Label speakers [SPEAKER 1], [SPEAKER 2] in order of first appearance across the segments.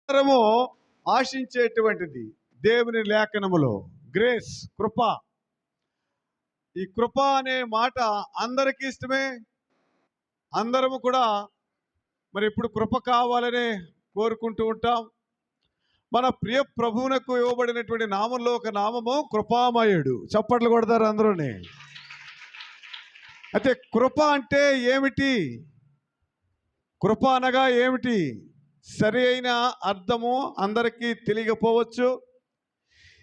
[SPEAKER 1] మనము ఆశించేటువంటిది దేవుని లేఖనములో గ్రేస్, కృప. ఈ కృప అనే మాట అందరికీ ఇష్టమే. అందరము కూడా మరి ఇప్పుడు కృప కావాలని కోరుకుంటూ ఉంటాం. మన ప్రియ ప్రభువునకు ఇవ్వబడినటువంటి నామంలో ఒక నామము కృపామయుడు. చప్పట్లు కొడతారు అందరూని. అయితే కృప అంటే ఏమిటి? కృప అనగా ఏమిటి? సరి అయిన అర్థము అందరికీ తెలియకపోవచ్చు.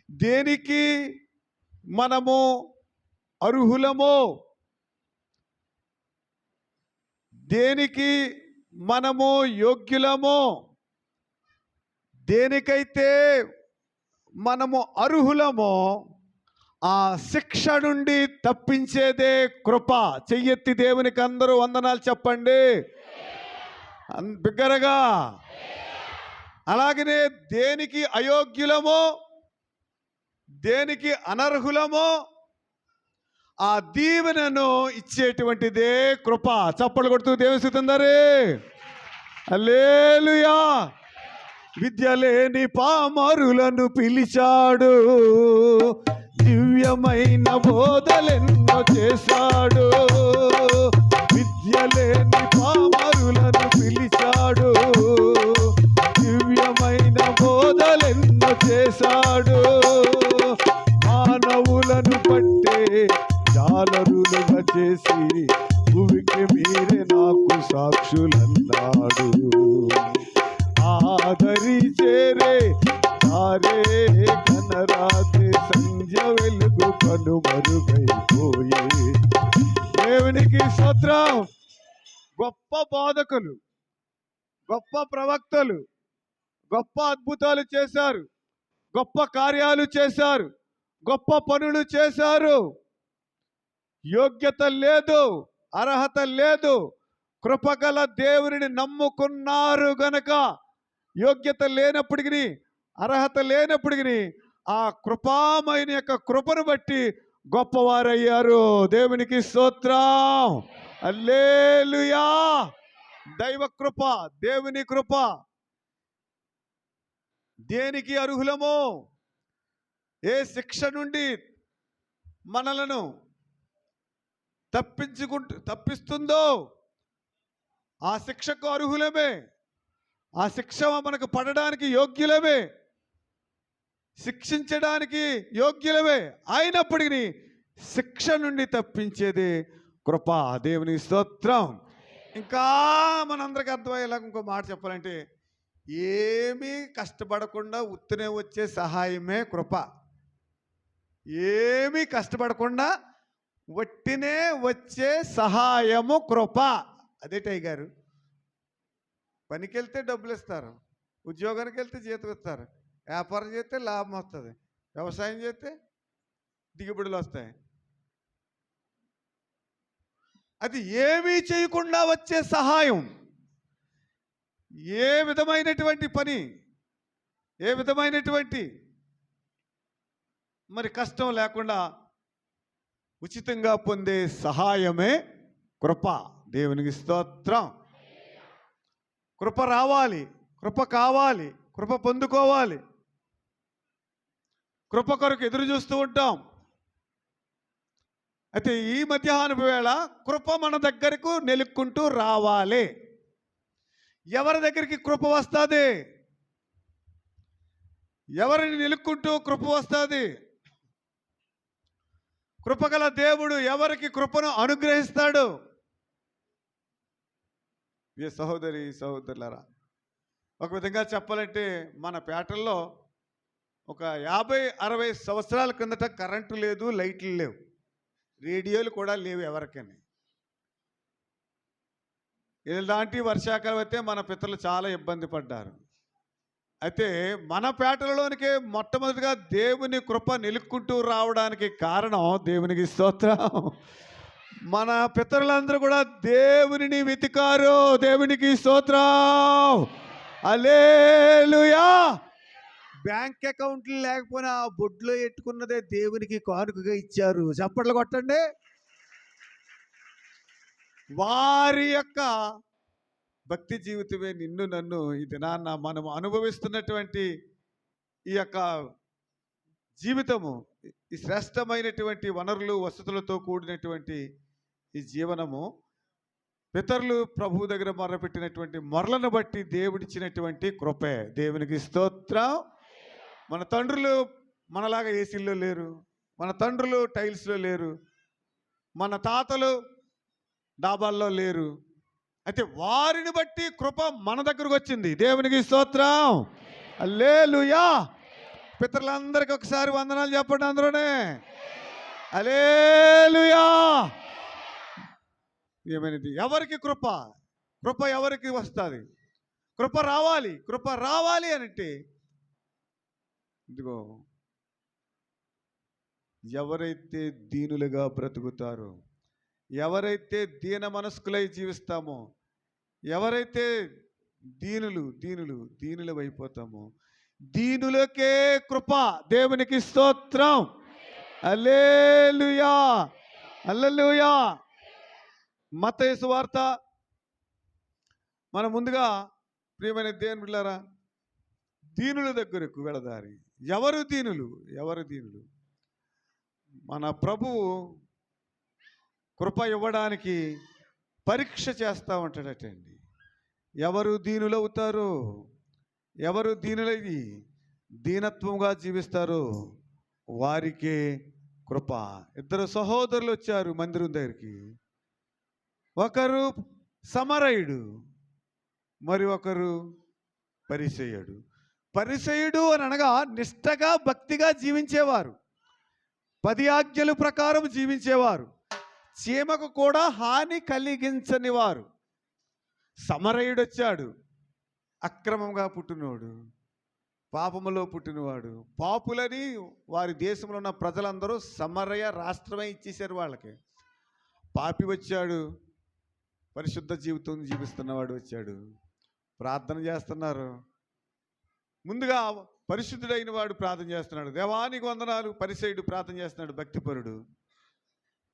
[SPEAKER 1] దేనికి మనము అర్హులమో, దేనికి మనము యోగ్యులమో, దేనికైతే మనము అర్హులమో ఆ శిక్ష నుండి తప్పించేదే కృప. చెయ్యెత్తి దేవునికి అందరూ వందనాలు చెప్పండి బిగ్గరగా. అలాగనే దేనికి అయోగ్యులమో, దేనికి అనర్హులమో ఆ దీవెనను ఇచ్చేటువంటిదే కృప. చప్పలు కొడుతూ దేవుని స్తుతించండి. హల్లెలూయా. విద్య లేని పామరులను పిలిచాడు, దివ్యమైన బోధలెన్నో చేశాడు. విద్య లేని పామరులను పిలిచాడు, దివ్యమైన బోధలెన్నో చేశాడు. మానవులను పట్టే జాలరులుగా చేసి భూమికి మీరే నాకు సాక్షులన్నాడు. ఆదరి చేరే తారే కనరాతే సంధ్య వెలుగు కనుమరుగైపోయే. దేవునికి స్తోత్రం. గొప్ప బోధకులు, గొప్ప ప్రవక్తలు గొప్ప అద్భుతాలు చేశారు, గొప్ప కార్యాలు చేశారు, గొప్ప పనులు చేశారు. యోగ్యత లేదు, అర్హత లేదు. కృపగల దేవుని నమ్ముకున్నారు గనక యోగ్యత లేనప్పటికీ, అర్హత లేనప్పటికీ ఆ కృపామైన యొక్క కృపను బట్టి గొప్పవారయ్యారు. దేవునికి స్తోత్రం. హల్లెలూయా. దైవ కృప, దేవుని కృప. దేనికి అర్హులమో, ఏ శిక్ష నుండి మనలను తప్పిస్తుందో ఆ శిక్షకు అర్హులమే, ఆ శిక్ష మనకు పడడానికి యోగ్యులమే, శిక్షించడానికి యోగ్యులమే. అయినప్పటికీ శిక్ష నుండి తప్పించేది కృప. దేవుని స్తోత్రం. ఇంకా మనందరికి అర్థమయ్యేలాగా ఇంకో మాట చెప్పాలంటే, ఏమీ కష్టపడకుండా ఉత్తనే వచ్చే సహాయమే కృప. ఏమీ కష్టపడకుండా వట్టినే వచ్చే సహాయము కృప. అదే టైగారు. పనికి వెళ్తే డబ్బులు ఇస్తారు, ఉద్యోగానికి వెళ్తే జీతం ఇస్తారు, వ్యాపారం చేస్తే లాభం వస్తుంది, వ్యవసాయం చేస్తే దిగుబడులు వస్తాయి. అది ఏమీ చేయకుండా వచ్చే సహాయం. ఏ విధమైనటువంటి పని, ఏ విధమైనటువంటి మరి కష్టం లేకుండా ఉచితంగా పొందే సహాయమే కృప. దేవునికి స్తోత్రం. కృప రావాలి, కృప కావాలి, కృప పొందుకోవాలి. కృప కొరకు ఎదురు చూస్తూ ఉంటాం. అయితే ఈ మధ్యాహ్నపు వేళ కృప మన దగ్గరకు నిలుక్కుంటూ రావాలి. ఎవరి దగ్గరికి కృప వస్తుంది? ఎవరిని నిలుక్కుంటూ కృప వస్తుంది? కృపగల దేవుడు ఎవరికి కృపను అనుగ్రహిస్తాడు? ఏ సహోదరి సహోదరులారా, ఒక విధంగా చెప్పాలంటే మన పేటల్లో ఒక 50-60 సంవత్సరాల కిందట కరెంటు లేదు, లైట్లు లేవు, రేడియోలు కూడా లేవు ఎవరికని. ఇలాంటి వర్షాకాలం అయితే మన పితరులు చాలా ఇబ్బంది పడ్డారు. అయితే మన పేటలలోనికే మొట్టమొదటిగా దేవుని కృప నిలుక్కుంటూ రావడానికి కారణం, దేవునికి స్తోత్రం, మన పితరులందరూ కూడా దేవునిని వెతికారు. దేవునికి స్తోత్రం. హల్లెలూయా. బ్యాంక్ అకౌంట్లు లేకపోయినా ఆ బొడ్లో ఎట్టుకున్నదే దేవునికి కానుకగా ఇచ్చారు. చప్పట్లు కొట్టండి. వారి యొక్క భక్తి జీవితమే నిన్ను నన్ను ఈ దినాన్న మనం అనుభవిస్తున్నటువంటి ఈ యొక్క జీవితము, ఈ శ్రేష్టమైనటువంటి వనరులు వసతులతో కూడినటువంటి ఈ జీవనము పితరులు ప్రభువు దగ్గర మొరపెట్టినటువంటి మొరలను బట్టి దేవుడిచ్చినటువంటి కృపే. దేవునికి స్తోత్రం. మన తండ్రులు మనలాగా ఏసీల్లో లేరు, మన తండ్రులు టైల్స్లో లేరు, మన తాతలు డాబాల్లో లేరు. అయితే వారిని బట్టి కృప మన దగ్గరకు వచ్చింది. దేవునికి స్తోత్రం. హల్లెలూయా. పితరులందరికీ ఒకసారి వందనాలు చెప్పండి అందరూనే. హల్లెలూయా. ఏమైనది? ఎవరికి కృప? కృప ఎవరికి వస్తుంది? కృప రావాలి. కృప రావాలి అంటే ఇదిగో, ఎవరైతే దీనులుగా బ్రతుకుతారో, ఎవరైతే దీన మనస్కులై జీవిస్తామో, ఎవరైతే దీనులు అయిపోతామో, దీనులకే కృప. దేవునికి స్తోత్రం. హల్లెలూయా. హల్లెలూయా. మత్తయి సువార్త మనం ముందుగా ప్రియమైన దేవుని బిడ్డలారా, దీనుల దగ్గరకు వెళదారి. ఎవరు దీనులు? ఎవరు దీనులు? మన ప్రభువు కృప ఇవ్వడానికి పరీక్ష చేస్తూ ఉంటాడటండి. ఎవరు దీనులు అవుతారో, ఎవరు దీనులై దీనత్వంగా జీవిస్తారో వారికే కృప. ఇద్దరు సహోదరులు వచ్చారు మందిరం దగ్గరికి. ఒకరు సమరయుడు, మరి ఒకరు పరిసయ్యుడు. పరిసయ్యుడు అని అనగా నిష్టగా భక్తిగా జీవించేవారు, 10 ఆజ్ఞల ప్రకారం జీవించేవారు, చీమకు కూడా హాని కలిగించని వారు. సమరయుడు వచ్చాడు, అక్రమంగా పుట్టినోడు, పాపములో పుట్టినవాడు. పాపులని వారి దేశంలో ఉన్న ప్రజలందరూ సమరయ రాష్ట్రమే ఇచ్చేశారు వాళ్ళకి. పాపి వచ్చాడు, పరిశుద్ధ జీవితం జీవిస్తున్నవాడు వచ్చాడు. ప్రార్థన చేస్తున్నారు. ముందుగా పరిశుద్ధుడైన వాడు ప్రార్థన చేస్తున్నాడు, దేవానికి వందనాలు. పరిసయ్యుడు ప్రార్థన చేస్తున్నాడు, భక్తిపరుడు.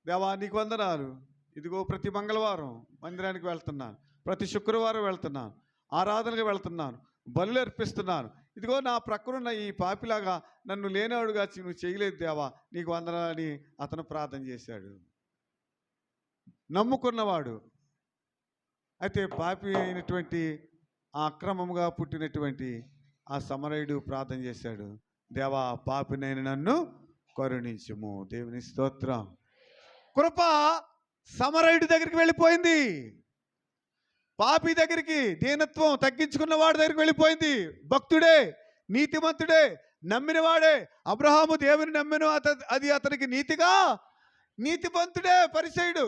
[SPEAKER 1] దేవానికి వందనాలు, ఇదిగో ప్రతి మంగళవారం మందిరానికి వెళ్తున్నాను, ప్రతి శుక్రవారం వెళ్తున్నాను, ఆరాధనకు వెళ్తున్నాను, బలులు అర్పిస్తున్నాను. ఇదిగో నా ప్రక్కనున్న ఈ పాపిలాగా నన్ను లేనివాడుగా నువ్వు చేయలేదు దేవా, నీకు వందనాలని అతను ప్రార్థన చేశాడు, నమ్ముకున్నవాడు. అయితే పాపి అయినటువంటి ఆ అక్రమంగా పుట్టినటువంటి ఆ సమరయుడు ప్రార్థన చేశాడు, దేవా పాపినైన నన్ను కరుణించుము. దేవుని స్తోత్రం. కృప సమరయుడి దగ్గరికి వెళ్ళిపోయింది, పాపి దగ్గరికి, దీనత్వం తగ్గించుకున్న వాడి దగ్గరికి వెళ్ళిపోయింది. భక్తుడే, నీతిమంతుడే, నమ్మినవాడే. అబ్రహాము దేవుని నమ్మిన అది అతనికి నీతిగా, నీతిమంతుడే పరిసయ్యుడు.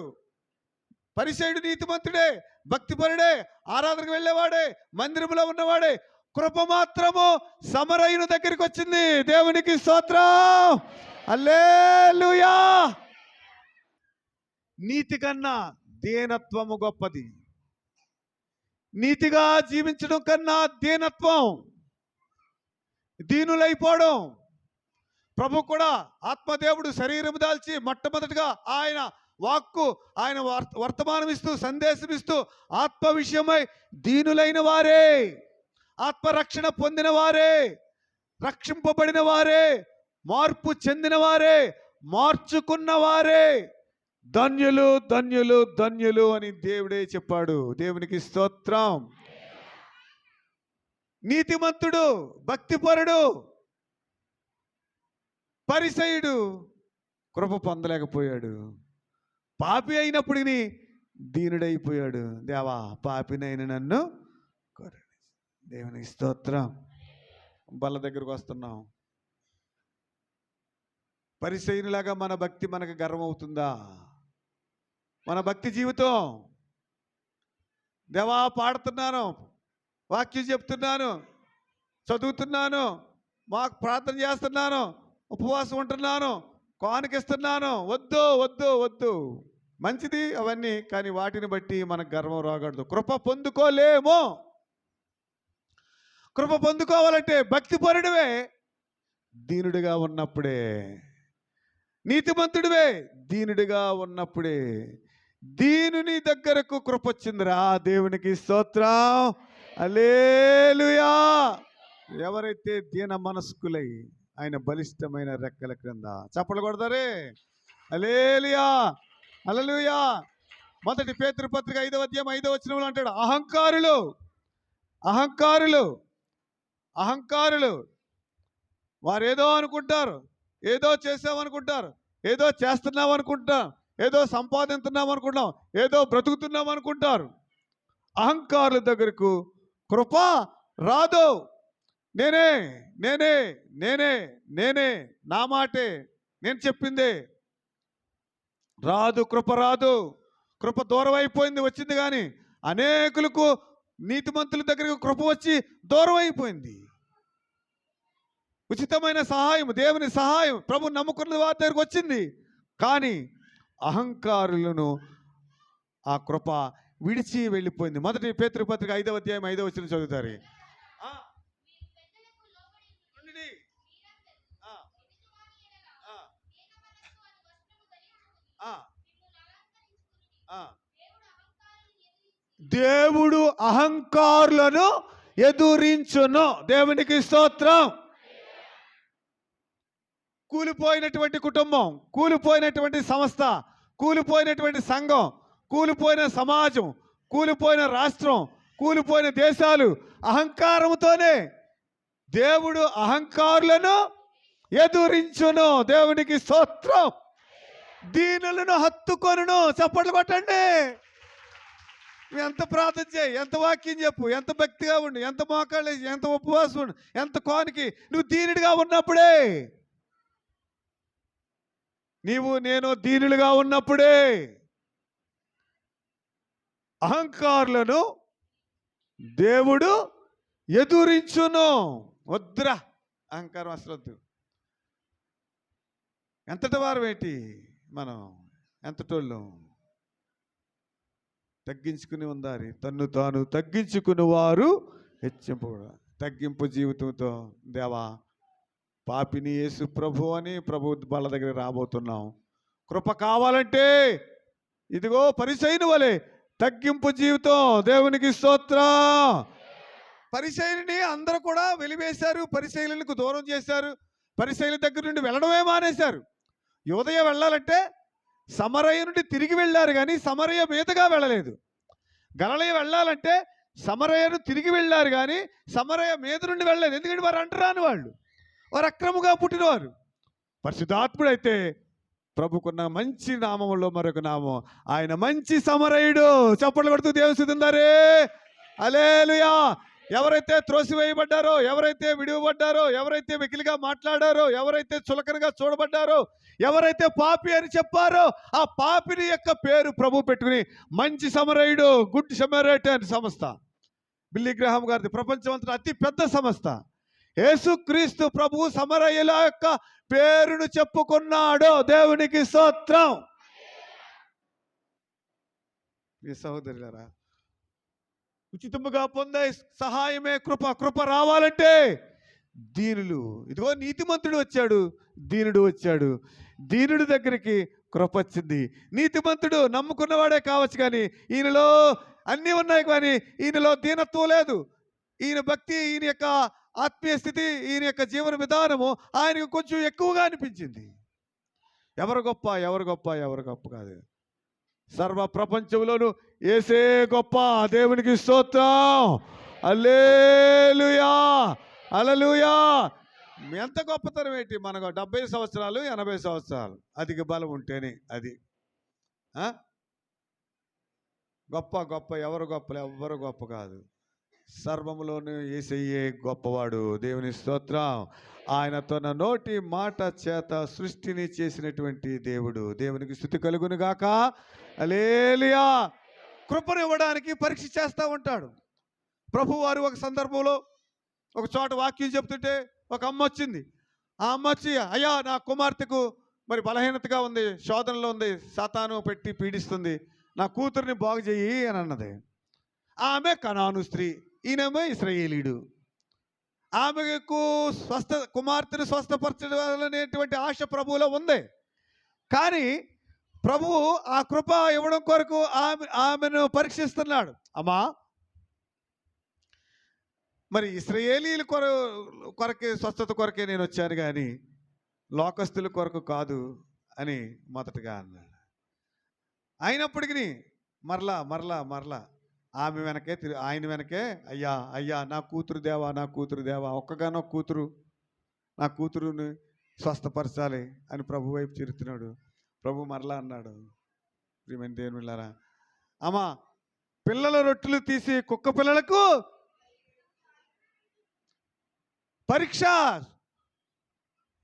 [SPEAKER 1] పరిసయ్యుడు నీతిమంతుడే, భక్తిపరుడే, ఆరాధనకు వెళ్ళేవాడే, మందిరంలో ఉన్నవాడే. కృప మాత్రము సమరయుని దగ్గరికి వచ్చింది. దేవునికి స్తోత్రం. హల్లెలూయా. నీతి కన్నా దీనత్వము గొప్పది. నీతిగా జీవించడం కన్నా దీనత్వం, దీనులైపోవడం. ప్రభు కూడా ఆత్మదేవుడు శరీరం దాల్చి మొట్టమొదటిగా ఆయన వాక్కు, ఆయన వర్తమానం ఇస్తూ సందేశం ఇస్తూ ఆత్మ విషయమై దీనులైన వారే, ఆత్మరక్షణ పొందిన వారే, రక్షింపబడిన వారే, మార్పు చెందిన వారే, మార్చుకున్న వారే ధన్యులు, ధన్యులు, ధన్యులు అని దేవుడే చెప్పాడు. దేవునికి స్తోత్రం. నీతిమంతుడు, భక్తిపరుడు, పరిసయ్యుడు కృప పొందలేకపోయాడు. పాపి అయినప్పటికీ దీనుడైపోయాడు. దేవా పాపినైన నన్ను కరుణించు. దేవునికి స్తోత్రం. బల్ల దగ్గరకు వస్తున్నాం. పరిసయ్యునిలాగా మన భక్తి మనకు గర్వమవుతుందా? మన భక్తి జీవితం, దేవా పాడుతున్నాను, వాక్యం చెప్తున్నాను, చదువుతున్నాను, మాకు ప్రార్థన చేస్తున్నాను, ఉపవాసం ఉంటున్నాను, కానుకిస్తున్నాను, వద్దు వద్దు వద్దు, మంచిది అవన్నీ, కానీ వాటిని బట్టి మనకు గర్వం రాకూడదు. కృప పొందుకోలేము. కృప పొందుకోవాలంటే భక్తిపరుడివే, దీనుడిగా ఉన్నప్పుడే, నీతిమంతుడివే దీనుడిగా ఉన్నప్పుడే, దీనుని దగ్గరకు కృప వచ్చిందిరా. దేవునికి స్తోత్రం. హల్లెలూయా. ఎవరైతే దీన మనస్కులై ఆయన బలిష్టమైన రెక్కల క్రింద చప్పలు కొడతారే. హల్లెలూయా, హల్లెలూయా. మొదటి పేతురు పత్రిక 5వ అధ్యాయం 5వ వచనంలో అంటాడు, అహంకారులు అహంకారులు అహంకారులు వారు ఏదో అనుకుంటారు, ఏదో చేసామనుకుంటారు, ఏదో చేస్తున్నాం అనుకుంటాం, ఏదో సంపాదిస్తున్నాం అనుకుంటాం, ఏదో బ్రతుకుతున్నాం అనుకుంటారు. అహంకారుల దగ్గరకు కృప రాదు. నేనే నేనే నేనే నేనే నా మాటే నేను చెప్పిందే రాదు. కృప రాదు. కృప దూరం అయిపోయింది, వచ్చింది కానీ అనేకులకు నీతిమంతుల దగ్గరకు కృప వచ్చి దూరం అయిపోయింది. ఉచితమైన సహాయం, దేవుని సహాయం ప్రభు నమ్ముకున్న వారి దగ్గరకు వచ్చింది, కానీ అహంకారులను ఆ కృప విడిచి వెళ్ళిపోయింది. మొదటి పేతురు పత్రిక 5వ అధ్యాయం 5వ వచనం చదువుతారు. దేవుడు అహంకారులను ఎదురించును. దేవునికి స్తోత్రం. కూలిపోయినటువంటి కుటుంబం, కూలిపోయినటువంటి సంస్థ, కూలిపోయినటువంటి సంఘం, కూలిపోయిన సమాజం, కూలిపోయిన రాష్ట్రం, కూలిపోయిన దేశాలు అహంకారంతోనే. దేవుడు అహంకారులను ఎదురించును. దేవునికి స్తోత్రం. దీనులను హత్తుకొనును. చప్పట్లు కొట్టండి. ఎంత ప్రార్థన చేయి, ఎంత వాక్యం చెప్పు, ఎంత భక్తిగా ఉండు, ఎంత మోకాళ్ళు వేసి, ఎంత ఉపవాసం ఉండు, ఎంత కోనికి, నువ్వు దీనుడిగా ఉన్నప్పుడే, నీవు నేను దీనులుగా ఉన్నప్పుడే అహంకారులను దేవుడు ఎదురించును. వద్దురా అహంకారం, అసలు వద్దు. ఎంతటి వారు ఏంటి మనం, ఎంతటోళ్ళు తగ్గించుకుని ఉండాలి. తన్ను తాను తగ్గించుకుని వారు హెచ్చింపు. తగ్గింపు జీవితంతో దేవా పాపిని యేసు ప్రభు అని ప్రభు వాళ్ళ దగ్గర రాబోతున్నాం. కృప కావాలంటే ఇదిగో పరిసయ్యుని వలె తగ్గింపు జీవితం. దేవునికి స్తోత్రం. పరిసయ్యుని అందరూ కూడా వెలివేశారు, పరిసయ్యులకు దూరం చేశారు, పరిసయ్యుల దగ్గర నుండి వెళ్ళడమే మానేశారు. యోదయ వెళ్ళాలంటే సమరయ నుండి తిరిగి వెళ్ళారు, కానీ సమరయ మీదుగా వెళ్ళలేదు. గలిలయ వెళ్ళాలంటే సమరయను తిరిగి వెళ్ళారు, కానీ సమరయ మీద నుండి వెళ్ళలేదు. ఎందుకంటే వారు అంటరాని వాళ్ళు, వారు అక్రముగా పుట్టినవారు. పరిశుద్ధాత్ముడైతే ప్రభుకున్న మంచి నామంలో మరొక నామం, ఆయన మంచి సమరయుడు. చప్పట్లు కొడుతూ దేవుసుందారే. హల్లెలూయా. ఎవరైతే త్రోసివేయబడ్డారో, ఎవరైతే విడివబడ్డారో, ఎవరైతే వెకిలిగా మాట్లాడారో, ఎవరైతే చులకనగా చూడబడ్డారో, ఎవరైతే పాపి అని చెప్పారో, ఆ పాపిని యొక్క పేరు ప్రభు పెట్టుకుని మంచి సమరయుడు, గుడ్ సమరైటన్ సంస్థ, బిల్లీ గ్రహాం గారిది ప్రపంచమంతటా అతి పెద్ద సంస్థ. యేసుక్రీస్తు ప్రభు సమరయుల యొక్క పేరును చెప్పుకున్నాడు. దేవునికి స్తోత్రం. ఈ సహోదరులారా, ఉచితముగా పొందే సహాయమే కృప. కృప రావాలంటే దీనులు, ఇదిగో నీతిమంతుడు వచ్చాడు, దీనుడు వచ్చాడు. దీనుడి దగ్గరికి కృప వచ్చింది. నీతిమంతుడు నమ్ముకున్నవాడే కావచ్చు, కానీ ఈయనలో అన్నీ ఉన్నాయి, కానీ ఈయనలో దీనత్వం లేదు. ఈయన భక్తి, ఈయన యొక్క ఆత్మీయ స్థితి, ఈయన యొక్క జీవన విధానము ఆయనకు కొంచెం ఎక్కువగా అనిపించింది. ఎవరు గొప్ప, ఎవరు గొప్ప, ఎవరు గొప్ప కాదు. సర్వ ప్రపంచంలోనూ యేసే గొప్ప. దేవునికి స్తోత్రం. హల్లెలూయా, హల్లెలూయా. ఎంత గొప్పతనం ఏంటి, మనకు 70 సంవత్సరాలు 80 సంవత్సరాలు అధిక బలం ఉంటేనే అది గొప్ప. గొప్ప ఎవరు గొప్ప, ఎవరు గొప్ప కాదు. సర్వములోనూ యేసయ్యే గొప్పవాడు. దేవుని స్తోత్రం. ఆయన తన నోటి మాట చేత సృష్టిని చేసినటువంటి దేవుడు. దేవునికి స్తుతి కలుగును గాక. హల్లెలూయా. కృపను ఇవ్వడానికి పరీక్ష చేస్తూ ఉంటాడు ప్రభు వారు. ఒక సందర్భంలో ఒక చోట వాక్యం చెప్తుంటే ఒక అమ్మ వచ్చింది. ఆ అమ్మ వచ్చి, అయ్యా నా కుమార్తెకు మరి బలహీనతగా ఉంది, శోధనలో ఉంది, సాతాను పెట్టి పీడిస్తుంది, నా కూతుర్ని బాగు చెయ్యి అని అన్నది. ఆమె కనాను స్త్రీ, ఈయనేమో ఇశ్రాయేలీయుడు. ఆమెకు కుమార్తెను స్వస్థపరచడం అనేటువంటి ఆశ ప్రభువులో ఉంది. కానీ ప్రభువు ఆ కృప ఇవ్వడం కొరకు ఆమెను పరీక్షిస్తున్నాడు. అమ్మా, మరి ఇశ్రాయేలీల కొరకే, స్వస్థత కొరకే నేను వచ్చాను కానీ లోకస్తుల కొరకు కాదు అని మొదటగా అన్నాడు. అయినప్పటికీ మరలా మరలా మరలా ఆమె వెనకే ఆయన వెనకే, అయ్యా అయ్యా నా కూతురు దేవా, నా కూతురు దేవా, ఒక్కగానొక్క కూతురు, నా కూతురుని స్వస్థపరచాలి అని ప్రభు వైపు తిరుగుతున్నాడు. ప్రభు మరలా అన్నాడు, ప్రియమైన దేవుని బిడ్డలారా, అమ్మా పిల్లల రొట్టెలు తీసి కుక్క పిల్లలకు పరీక్ష.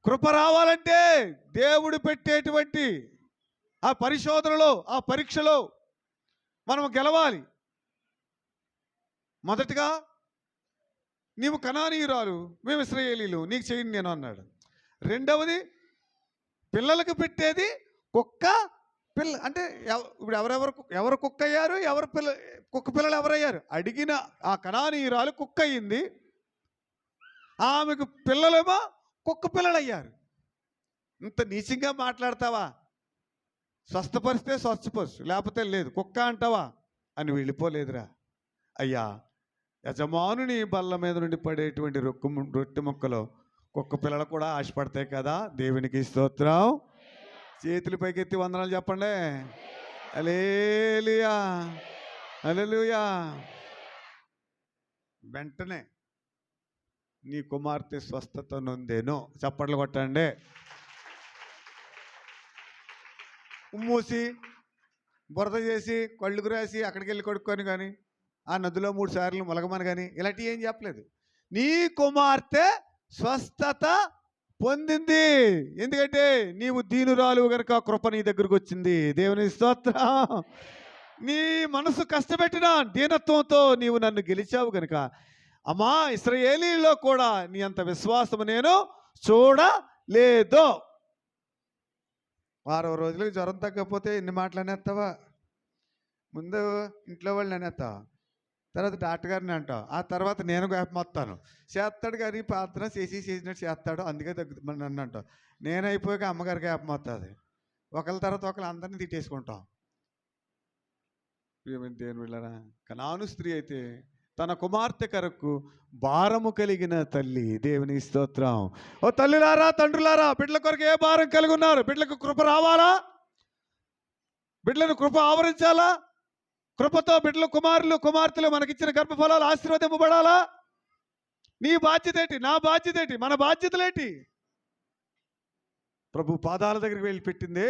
[SPEAKER 1] కృప రావాలంటే దేవుడు పెట్టేటువంటి ఆ పరిశోధనలో, ఆ పరీక్షలో మనం గెలవాలి. మొదటగా నీవు కనానీయురాలు, మేము ఇశ్రాయేలీలు, నీకు చేయండి నేను అన్నాడు. రెండవది పిల్లలకు పెట్టేది కుక్క పిల్ల. అంటే ఇప్పుడు ఎవరు కుక్క అయ్యారు, కుక్క పిల్లలు ఎవరయ్యారు? అడిగిన ఆ కనానీయురాలు కుక్క అయింది, ఆమెకు పిల్లలేమో కుక్క పిల్లలు అయ్యారు. ఇంత నీచంగా మాట్లాడతావా? స్వస్థపరిస్తే స్వస్థపరచు, లేకపోతే లేదు, కుక్క అంటావా అని వెళ్ళిపోలేదురా. అయ్యా, యజమానుని బల్ల మీద నుండి పడేటువంటి రొట్టె ముక్కలో కుక్క పిల్లలు కూడా ఆశపడతాయి కదా. దేవునికి స్తోత్రం. చేతుల పైకెత్తి వందనాలు చెప్పండి. హల్లెలూయా, హల్లెలూయా. వెంటనే నీ కుమార్తె స్వస్థత నొందేను. చప్పట్లు కొట్టండి. ఉమ్మూసి బురద చేసి కళ్ళుకు రాసి అక్కడికి వెళ్ళి కొడుక్కొని కానీ ఆ నదిలో 3 సార్లు మొలగమని కానీ ఇలాంటివి ఏం చెప్పలేదు. నీ కుమార్తె స్వస్థత పొందింది, ఎందుకంటే నీవు దీనురాలు కనుక కృప నీ దగ్గరకు వచ్చింది. దేవుని స్తోత్రం. నీ మనసు కష్టపెట్టిన దీనత్వంతో నీవు నన్ను గెలిచావు కనుక, అమ్మా ఇశ్రాయేలీలో కూడా నీ అంత విశ్వాసము నేను చూడలేదు. 6వ రోజులకు జ్వరం తగ్గకపోతే ఎన్ని మాటలు అనేస్తావా? ముందు ఇంట్లో వాళ్ళని అనేస్తావా, తర్వాత డాక్టర్ గారిని అంటావు, ఆ తర్వాత నేను మొత్తాను చేస్తాడు కానీ ప్రార్థన చేసినట్టు చేస్తాడు, అందుకే నన్ను అంటావు. నేను అయిపోయాక అమ్మగారికి వస్తుంది. ఒకళ్ళ తర్వాత ఒకళ్ళు అందరినీ తిట్టేసుకుంటాం. దేవుని వెళ్ళరా, కనాను స్త్రీ అయితే తన కుమార్తె కొరకు భారము కలిగిన తల్లి. దేవుని స్తోత్రం. ఓ తల్లిలారా, తండ్రులారా, బిడ్డల కొరకు ఏ భారం కలిగి ఉన్నారు? బిడ్డలకు కృప రావాలా? బిడ్డలను కృప ఆవరించాలా? కృపతో బిడ్డలు, కుమార్తెలు మనకిచ్చిన గర్భఫలాలు ఆశీర్వదింపబడాలా? నీ బాధ్యత ఏంటి? నా బాధ్యత ఏంటి? మన బాధ్యతలేంటి? ప్రభు పాదాల దగ్గరికి వెళ్ళి పెట్టింది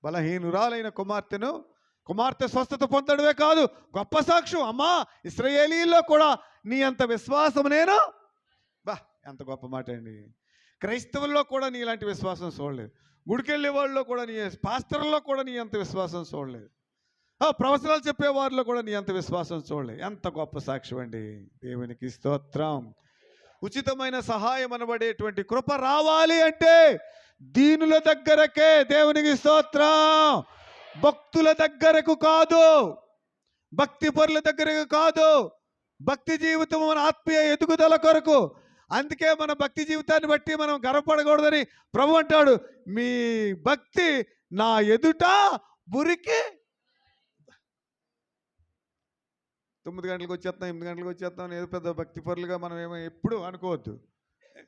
[SPEAKER 1] బలహీనురాలైన కుమార్తె స్వస్థత పొందడమే కాదు, గొప్ప సాక్ష్యం. అమ్మా ఇశ్రాయేలీల్లో కూడా నీ అంత విశ్వాసం నేను. ఎంత గొప్ప మాట అండి. క్రైస్తవుల్లో కూడా నీ ఇలాంటి విశ్వాసం చూడలేదు. గుడికెళ్ళే వాళ్ళలో కూడా నీ, పాస్టర్లో కూడా నీ అంత విశ్వాసం చూడలేదు. ప్రవచనాలు చెప్పేవారిలో కూడా నీ అంత విశ్వాసం చూడలేదు. ఎంత గొప్ప సాక్ష్యం అండి. దేవునికి స్తోత్రం. ఉచితమైన సహాయం అనబడేటువంటి కృప రావాలి అంటే దీనుల దగ్గరకే. దేవునికి స్తోత్రం. భక్తుల దగ్గరకు కాదు, భక్తి పరుల దగ్గరకు కాదు. భక్తి జీవితం మన ఆత్మీయ ఎదుగుదల కొరకు. అందుకే మన భక్తి జీవితాన్ని బట్టి మనం గర్వపడకూడదని ప్రభు అంటాడు, మీ భక్తి నా ఎదుట మురికి. 9 గంటలకు వచ్చేస్తాం, 8 గంటలకు వచ్చేస్తాం, ఏదో పెద్ద భక్తి పరులుగా మనం ఏమో ఎప్పుడు అనుకోవద్దు.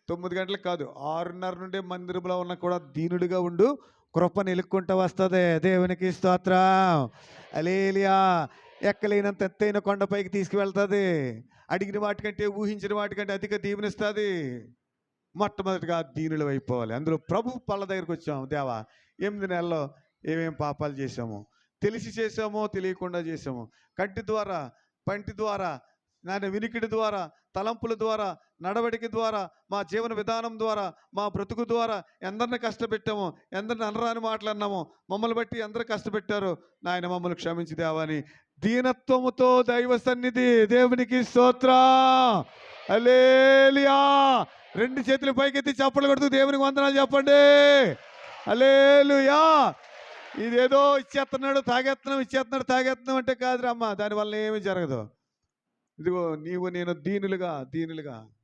[SPEAKER 1] 9 గంటలకు కాదు, 6:30 నుండే మందిరంలో ఉన్న కూడా దీనుడిగా ఉండు, కృప నిలుక్కుంటూ వస్తుంది. దేవునికి స్తోత్రం. హల్లెలూయా. ఎక్కలేనంత ఎత్తైన కొండపైకి తీసుకువెళ్తుంది. అడిగిన వాటికంటే, ఊహించిన వాటికంటే అధిక దీవెనిస్తుంది. మొట్టమొదటిగా దీనులు అయిపోవాలి. అందులో ప్రభు పళ్ళ దగ్గరికి వచ్చాము. దేవా, 8 నెలల్లో ఏమేం పాపాలు చేసాము, తెలిసి చేసామో తెలియకుండా చేసాము, కంటి ద్వారా, పంటి ద్వారా, వినికిడి ద్వారా, తలంపుల ద్వారా, నడవడిక ద్వారా, మా జీవన విధానం ద్వారా, మా బ్రతుకు ద్వారా ఎందరిని కష్టపెట్టాము, ఎందరిని అనరాని మాట్లాడినాము, మమ్మల్ని బట్టి ఎందరు కష్టపెట్టారు, నాయన మమ్మల్ని క్షమించి దేవాని దీనత్వముతో దైవ సన్నిధి. దేవునికి స్తోత్రం. హల్లెలూయా. 2 చేతులు పైకెత్తి చప్పట్లు కొడుతూ దేవునికి వందనాలు చెప్పండి. హల్లెలూయా. ఇదేదో ఇచ్చేస్తున్నాడు తాగేస్తున్నాం అంటే కాదురా అమ్మ, దానివల్ల ఏమీ జరగదు. ఇదిగో నీవు నేను దీనులుగా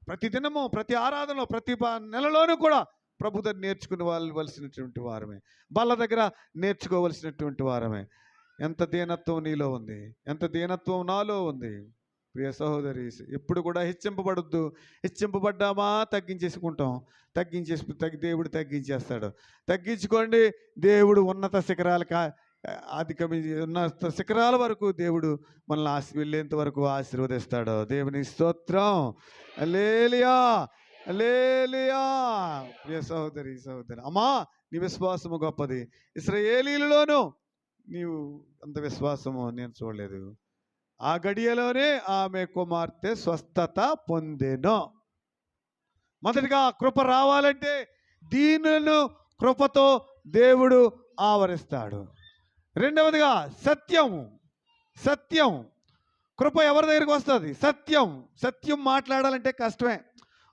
[SPEAKER 1] ప్రతి దినము, ప్రతి ఆరాధనలో, ప్రతి నెలలోనూ కూడా ప్రభు దగ్గర నేర్చుకునేవలసినటువంటి వారమే, బల్ల దగ్గర నేర్చుకోవలసినటువంటి వారమే. ఎంత దీనత్వం నీలో ఉంది, ఎంత దీనత్వం నాలో ఉంది. ప్రియ సహోదరి, ఎప్పుడు కూడా హెచ్చింపబడొద్దు. హెచ్చింపబడ్డామా తగ్గించేసుకుంటాం, దేవుడు తగ్గించేస్తాడు. తగ్గించుకోండి, దేవుడు ఉన్నత శిఖరాలకు ఉన్నత శిఖరాల వరకు దేవుడు మనల్ని వెళ్ళేంత వరకు ఆశీర్వదిస్తాడు. దేవుని స్తోత్రం. హల్లెలూయా, హల్లెలూయా. ప్రియ సహోదరి, అమ్మా నీ విశ్వాసము గొప్పది. ఇశ్రాయేలీయులలోనూ నీవు అంత విశ్వాసము నేను చూడలేదు. ఆ గడియలోనే ఆమె కుమార్తె స్వస్థత పొందెను. మొదటిగా కృప రావాలంటే దీనులను కృపతో దేవుడు ఆవరిస్తాడు. రెండవదిగా సత్యం. కృప ఎవరి దగ్గరికి వస్తుంది? సత్యం మాట్లాడాలంటే కష్టమే.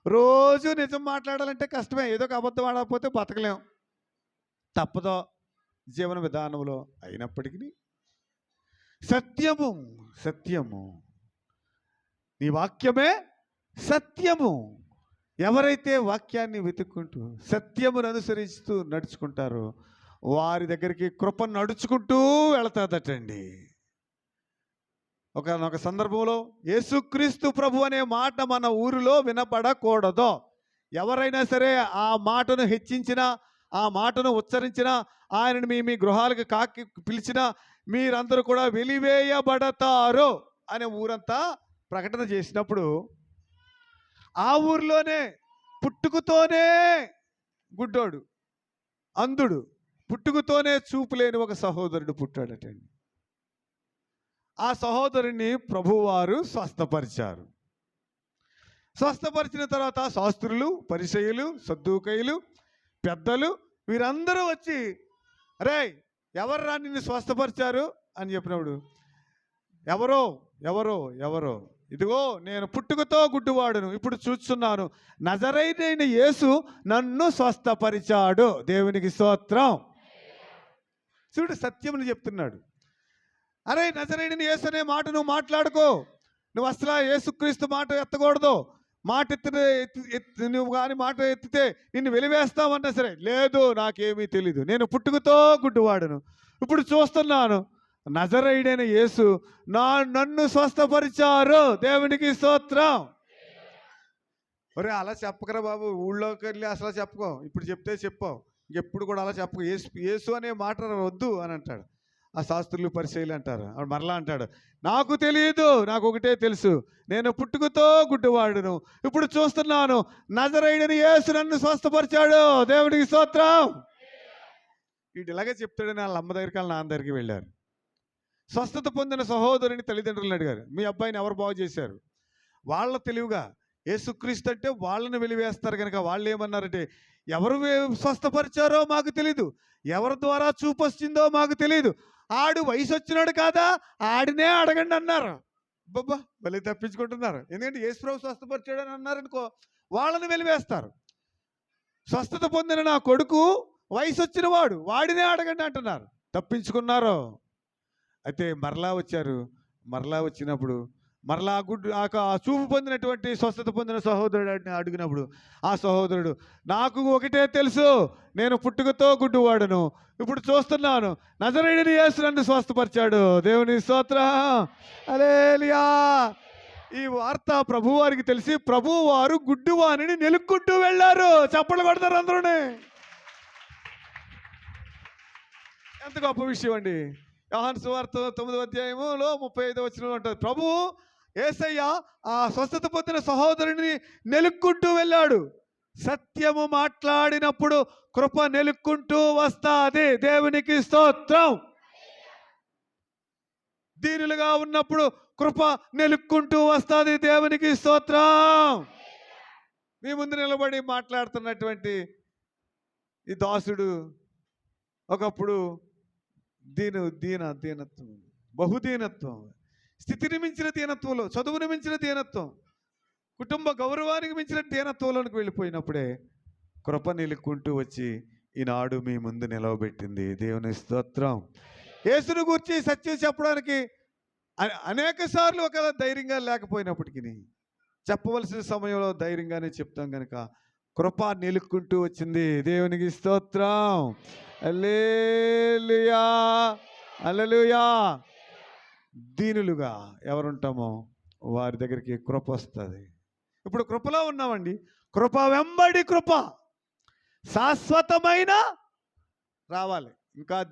[SPEAKER 1] రోజు నిజం మాట్లాడాలంటే కష్టమే. ఏదో ఒక అబద్ధం ఆడకపోతే బతకలేం, తప్పదో జీవన విధానంలో. అయినప్పటికీ సత్యము నీ వాక్యమే సత్యము. ఎవరైతే వాక్యాన్ని వెతుక్కుంటూ సత్యమును అనుసరిస్తూ నడుచుకుంటారో వారి దగ్గరికి కృప నడుచుకుంటూ వెళతాదటండి. ఒక సందర్భంలో యేసుక్రీస్తు ప్రభు అనే మాట మన ఊరిలో వినపడకూడదు. ఎవరైనా సరే ఆ మాటను హెచ్చించినా, ఆ మాటను ఉచ్చరించినా, ఆయనను మీ గృహాలకు కాకి పిలిచినా మీరందరూ కూడా వెలివేయబడతారు అనే ఊరంతా ప్రకటన చేసినప్పుడు ఆ ఊరిలోనే పుట్టుకతోనే గుడ్డోడు, అంధుడు, పుట్టుకతోనే చూపులేని ఒక సహోదరుడు పుట్టాడటండి. ఆ సహోదరుని ప్రభువారు స్వస్థపరిచారు. స్వస్థపరిచిన తర్వాత శాస్త్రులు, పరిసయ్యులు, సద్దూకయ్యులు, పెద్దలు వీరందరూ వచ్చి, అరే ఎవర్రా నిన్ను స్వస్థపరిచారు అని చెప్పినప్పుడు, ఎవరో ఇదిగో నేను పుట్టుకతో గుడ్డివాడును, ఇప్పుడు చూస్తున్నాను, నజరేయుడైన యేసు నన్ను స్వస్థపరిచాడు. దేవునికి స్తోత్రం. చూడు, సత్యమును చెప్తున్నాడు. అరే నజరేయుడైన యేసు అనే మాట నువ్వు మాట్లాడుకో, నువ్వు అసలు యేసుక్రీస్తు మాట ఎత్తకూడదు. మాట నువ్వు కానీ మాట ఎత్తితే నిన్ను వెలివేస్తామన్నా సరే, లేదు నాకేమీ తెలీదు, నేను పుట్టుకతో గుడ్డివాడును, ఇప్పుడు చూస్తున్నాను, నజరేయుడైన యేసు నన్ను స్వస్థపరిచారు. దేవునికి స్తోత్రం. ఒరే అలా చెప్పకరా బాబు, ఊళ్ళోకి వెళ్ళి అసలు చెప్పుకో, ఇప్పుడు చెప్తే చెప్పావు, ఇంకెప్పుడు కూడా అలా చెప్పకు, యేసు అనే మాట వద్దు అని అంటాడు. ఆ శాస్త్రులు, పరిచయులు అంటారు. ఆవిడ మరలా అంటాడు, నాకు తెలియదు, నాకు ఒకటే తెలుసు, నేను పుట్టుకతో గుడ్డివాడును, ఇప్పుడు చూస్తున్నాను, నజరేయుడైన యేసు నన్ను స్వస్థపరిచాడు. దేవునికి స్తోత్రం. వీడు ఇలాగే చెప్తాడని వాళ్ళ అమ్మ దగ్గరికి, వాళ్ళ నాన్న దగ్గరికి వెళ్ళారు. స్వస్థత పొందిన సహోదరుని తల్లిదండ్రులను అడిగారు, మీ అబ్బాయిని ఎవరు బాగు చేశారు? వాళ్ళ తెలివిగా యేసుక్రీస్తు అంటే వాళ్ళని వెలివేస్తారు కనుక వాళ్ళు ఏమన్నారంటే, ఎవరు స్వస్థపరిచారో మాకు తెలీదు, ఎవరి ద్వారా చూపు వచ్చిందో మాకు తెలీదు, ఆడు వయసు వచ్చినాడు కాదా, ఆడినే అడగండి అన్నారు. బాబా మళ్ళీ తప్పించుకుంటున్నారు. ఎందుకంటే యేసుప్రభు స్వస్థపరిచాడు అని అన్నారనుకో, వాళ్ళని వెలివేస్తారు. స్వస్థత పొందిన నా కొడుకు వయసు వచ్చిన వాడు, వాడినే అడగండి అంటున్నారు. తప్పించుకున్నారు. అయితే మరలా వచ్చారు. మరలా వచ్చినప్పుడు మరలా ఆ చూపు పొందినటువంటి స్వస్థత పొందిన సహోదరుడు అడిగినప్పుడు ఆ సహోదరుడు, నాకు ఒకటే తెలుసు, నేను పుట్టుకతో గుడ్డివాడును, ఇప్పుడు చూస్తున్నాను, నజరేయుడైన యేసు నన్ను స్వస్థపరిచాడు. దేవుని స్తోత్రం. హల్లెలూయా. ఈ వార్త ప్రభువారికి తెలిసి ప్రభువారు గుడ్డివానిని నిలుక్కుంటూ వెళ్ళారు. చప్పట్లు కొడతారు అందరూనే. ఎంత గొప్ప విషయం అండి. యోహాను సువార్త 9వ అధ్యాయములో 35వ వచనంలో ఉంటుంది, ప్రభు యేసయ్య ఆ స్వస్థత పొందిన సహోదరుని నెలుక్కుంటూ వెళ్ళాడు. సత్యము మాట్లాడినప్పుడు కృప నెలుక్కుంటూ వస్తాది. దేవునికి స్తోత్రం. దీనులుగా ఉన్నప్పుడు కృప నెలుక్కుంటూ వస్తుంది. దేవునికి స్తోత్రం. మీ ముందు నిలబడి మాట్లాడుతున్నటువంటి ఈ దాసుడు ఒకప్పుడు దీనత్వం, బహుదీనత్వం, స్థితిని మించిన దీనత్వంలో, చదువుని మించిన దీనత్వం, కుటుంబ గౌరవానికి మించిన దీనత్వంలోనికి వెళ్ళిపోయినప్పుడే కృప నిలుక్కుంటూ వచ్చి ఈనాడు మీ ముందు నిలవబెట్టింది. దేవుని స్తోత్రం. యేసును గూర్చి సత్యం చెప్పడానికి అనేక సార్లు ఒక ధైర్యంగా లేకపోయినప్పటికీ చెప్పవలసిన సమయంలో ధైర్యంగానే చెప్తాం కనుక కృప నిలుక్కుంటూ వచ్చింది. దేవునికి స్తోత్రం. హల్లెలూయా, హల్లెలూయా. దీనులుగా ఎవరుంటామో వారి దగ్గరికి కృప వస్తుంది. ఇప్పుడు కృపలో ఉన్నామండి. కృప వెంబడి కృప శాశ్వతమైన రావాలి. ఇంకా